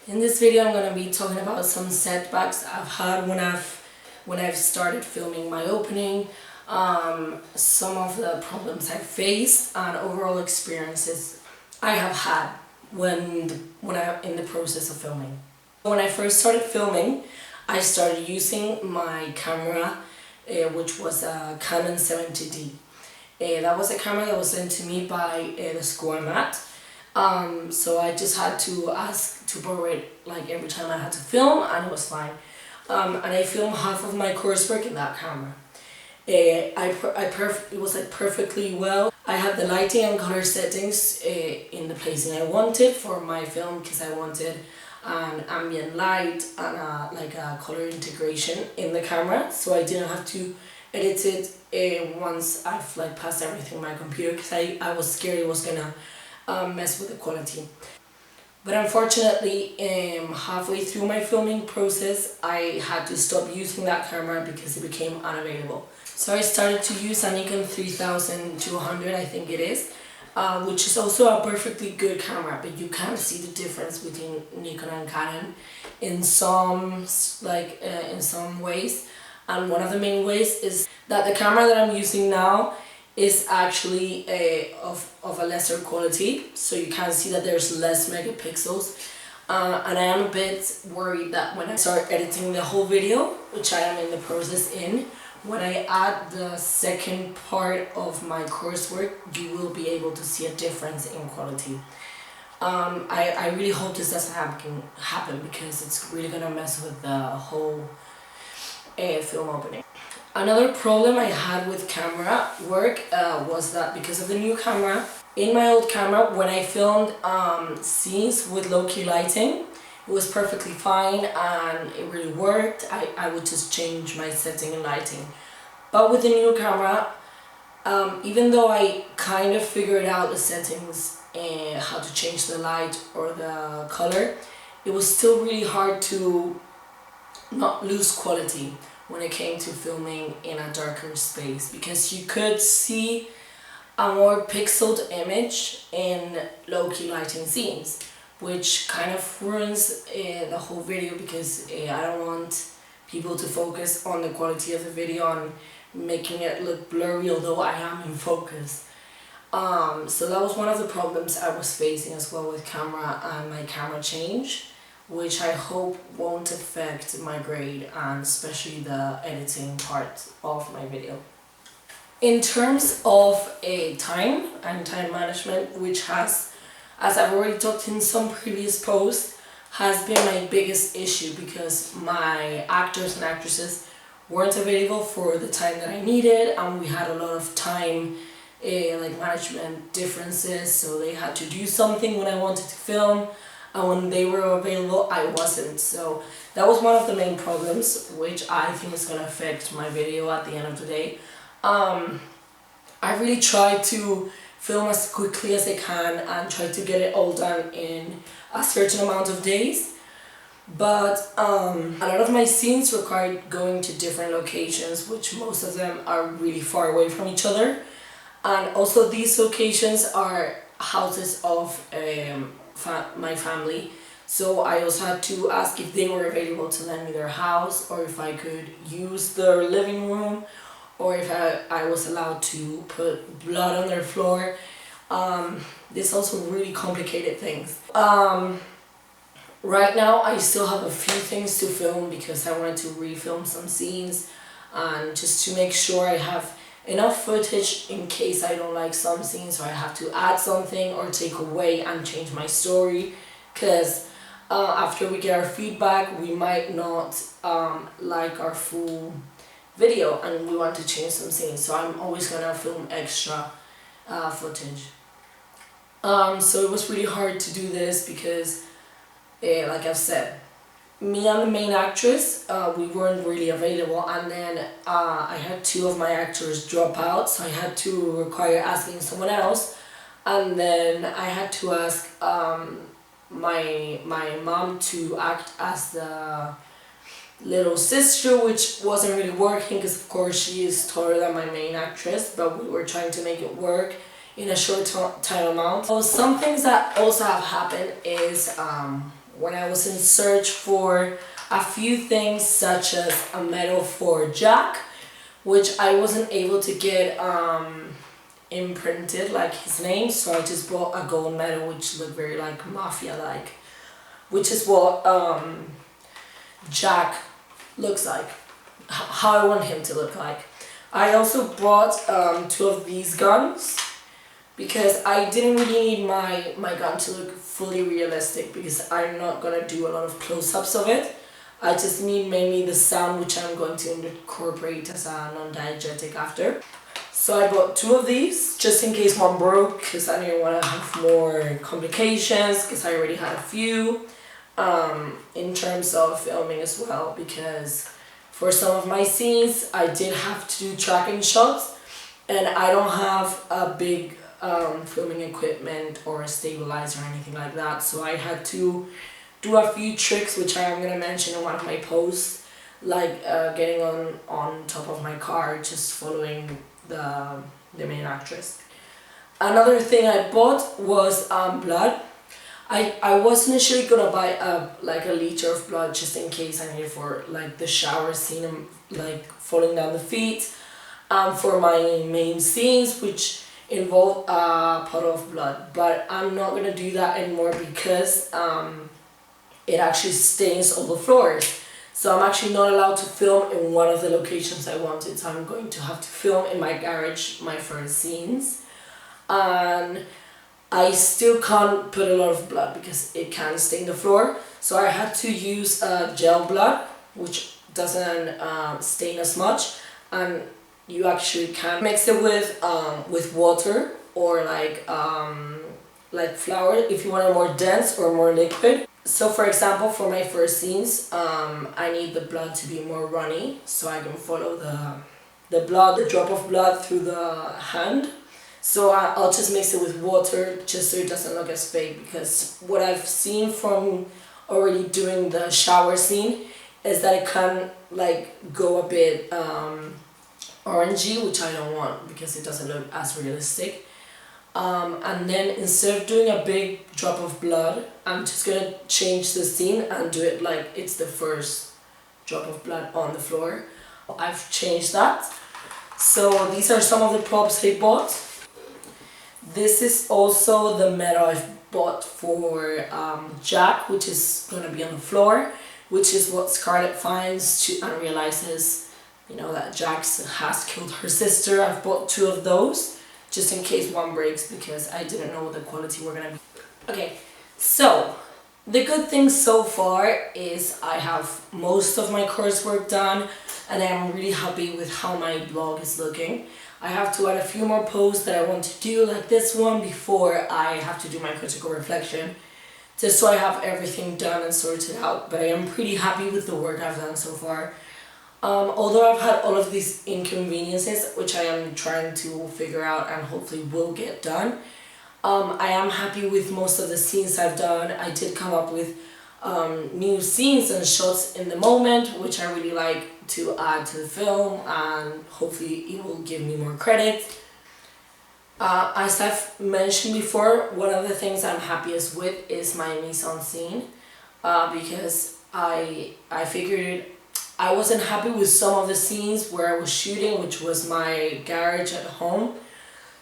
In this video, I'm gonna be talking about some setbacks I've had when I've started filming my opening, some of the problems I faced, and overall experiences I have had when I'm in the process of filming. When I first started filming, I started using my camera, which was a Canon 70D. That was a camera that was sent to me by the school I'm at. So I just had to ask to borrow it like every time I had to film, and it was fine. And I filmed half of my coursework in that camera. It was like perfectly well. I had the lighting and color settings in the placing I wanted for my film, because I wanted an ambient light and like a color integration in the camera, so I didn't have to edit it once I've like passed everything on my computer, because I was scared it was gonna mess with the quality. But unfortunately, halfway through my filming process, I had to stop using that camera because it became unavailable. So I started to use a Nikon 3200, I think it is, which is also a perfectly good camera, but you can see the difference between Nikon and Canon in some in some ways. And one of the main ways is that the camera that I'm using now is actually of a lesser quality, so you can see that there's less megapixels, and I am a bit worried that when I start editing the whole video, which I am in the process when I add the second part of my coursework, you will be able to see a difference in quality. I really hope this doesn't happen because it's really gonna mess with the whole film opening. Another problem I had with camera work was that because of the new camera, in my old camera, when I filmed scenes with low-key lighting, it was perfectly fine and it really worked. I would just change my setting and lighting. But with the new camera, even though I kind of figured out the settings and how to change the light or the color, it was still really hard to not lose quality when it came to filming in a darker space, because you could see a more pixeled image in low-key lighting scenes, which kind of ruins the whole video, because I don't want people to focus on the quality of the video and making it look blurry, although I am in focus. So that was one of the problems I was facing as well with camera and my camera change, which I hope won't affect my grade and especially the editing part of my video. In terms of time and time management, which has, as I've already talked in some previous posts, has been my biggest issue, because my actors and actresses weren't available for the time that I needed, and we had a lot of time like management differences, so they had to do something when I wanted to film, and when they were available, I wasn't. So that was one of the main problems, which I think is going to affect my video at the end of the day. I really tried to film as quickly as I can and try to get it all done in a certain amount of days. But a lot of my scenes required going to different locations, which most of them are really far away from each other. And also these locations are houses of my family, so I also had to ask if they were available to lend me their house, or if I could use their living room, or if I was allowed to put blood on their floor. This also really complicated things. Right now I still have a few things to film, because I wanted to refilm some scenes, and just to make sure I have enough footage in case I don't like some scenes, or I have to add something or take away and change my story, because after we get our feedback, we might not like our full video and we want to change some scenes, so I'm always gonna film extra footage. So it was really hard to do this because like I've said, me and the main actress, we weren't really available, and then I had two of my actors drop out, so I had to require asking someone else, and then I had to ask my mom to act as the little sister, which wasn't really working because of course she is taller than my main actress, but we were trying to make it work in a short time amount. So some things that also have happened is when I was in search for a few things such as a medal for Jack, which I wasn't able to get imprinted like his name, so I just bought a gold medal which looked very like mafia like, which is what Jack looks like, how I want him to look like. I also bought two of these guns because I didn't really need my gun to look fully realistic, because I'm not gonna do a lot of close-ups of it. I just need mainly the sound, which I'm going to incorporate as a non-diegetic after. So I bought two of these just in case one broke, because I didn't want to have more complications, because I already had a few in terms of filming as well, because for some of my scenes I did have to do tracking shots and I don't have a big filming equipment or a stabilizer or anything like that, so I had to do a few tricks which I am going to mention in one of my posts, like getting on top of my car, just following the main actress. Another thing I bought was blood. I was initially gonna buy like a liter of blood just in case I need it for like the shower scene and like falling down the feet, for my main scenes which involve a puddle of blood, but I'm not gonna do that anymore because it actually stains all the floors. So I'm actually not allowed to film in one of the locations I wanted, so I'm going to have to film in my garage my first scenes. And I still can't put a lot of blood because it can stain the floor, so I had to use gel blood, which doesn't stain as much, and you actually can mix it with water or like flour if you want it more dense or more liquid. So for example, for my first scenes, I need the blood to be more runny, so I can follow the drop of blood through the hand. So I'll just mix it with water just so it doesn't look as fake, because what I've seen from already doing the shower scene is that it can like go a bit orangey, which I don't want because it doesn't look as realistic. And then instead of doing a big drop of blood, I'm just gonna change the scene and do it like it's the first drop of blood on the floor. I've changed that. So these are some of the props I bought. This is also the medal I've bought for Jack, which is going to be on the floor, which is what Scarlett finds and realizes, you know, that Jax has killed her sister. I've bought two of those, just in case one breaks, because I didn't know what the quality were going to be. Okay, so the good thing so far is I have most of my coursework done, and I'm really happy with how my blog is looking. I have to add a few more posts that I want to do, like this one, before I have to do my critical reflection, just so I have everything done and sorted out. But I am pretty happy with the work I've done so far. Although I've had all of these inconveniences, which I am trying to figure out and hopefully will get done, I am happy with most of the scenes I've done. I did come up with new scenes and shots in the moment, which I really like to add to the film, and hopefully it will give me more credit. As I've mentioned before, one of the things I'm happiest with is my mise-en-scene, because I figured I wasn't happy with some of the scenes where I was shooting, which was my garage at home.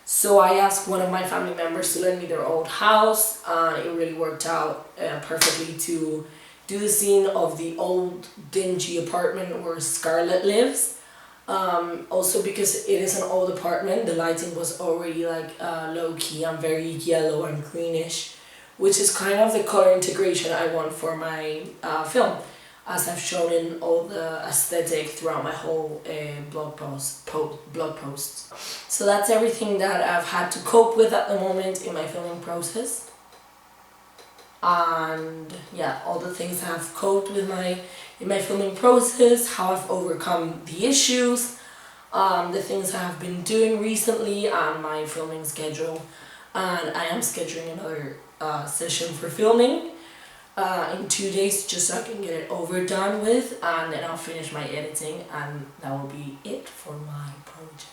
So I asked one of my family members to lend me their old house, and it really worked out perfectly to do the scene of the old dingy apartment where Scarlett lives. Also because it is an old apartment, the lighting was already like low-key and very yellow and greenish, which is kind of the color integration I want for my film, as I've shown in all the aesthetic throughout my whole blog posts. So that's everything that I've had to cope with at the moment in my filming process. And yeah, all the things I've coped with in my filming process, how I've overcome the issues, the things I have been doing recently, and my filming schedule. And I am scheduling another session for filming in 2 days, just so I can get it overdone with, and then I'll finish my editing, and that will be it for my project.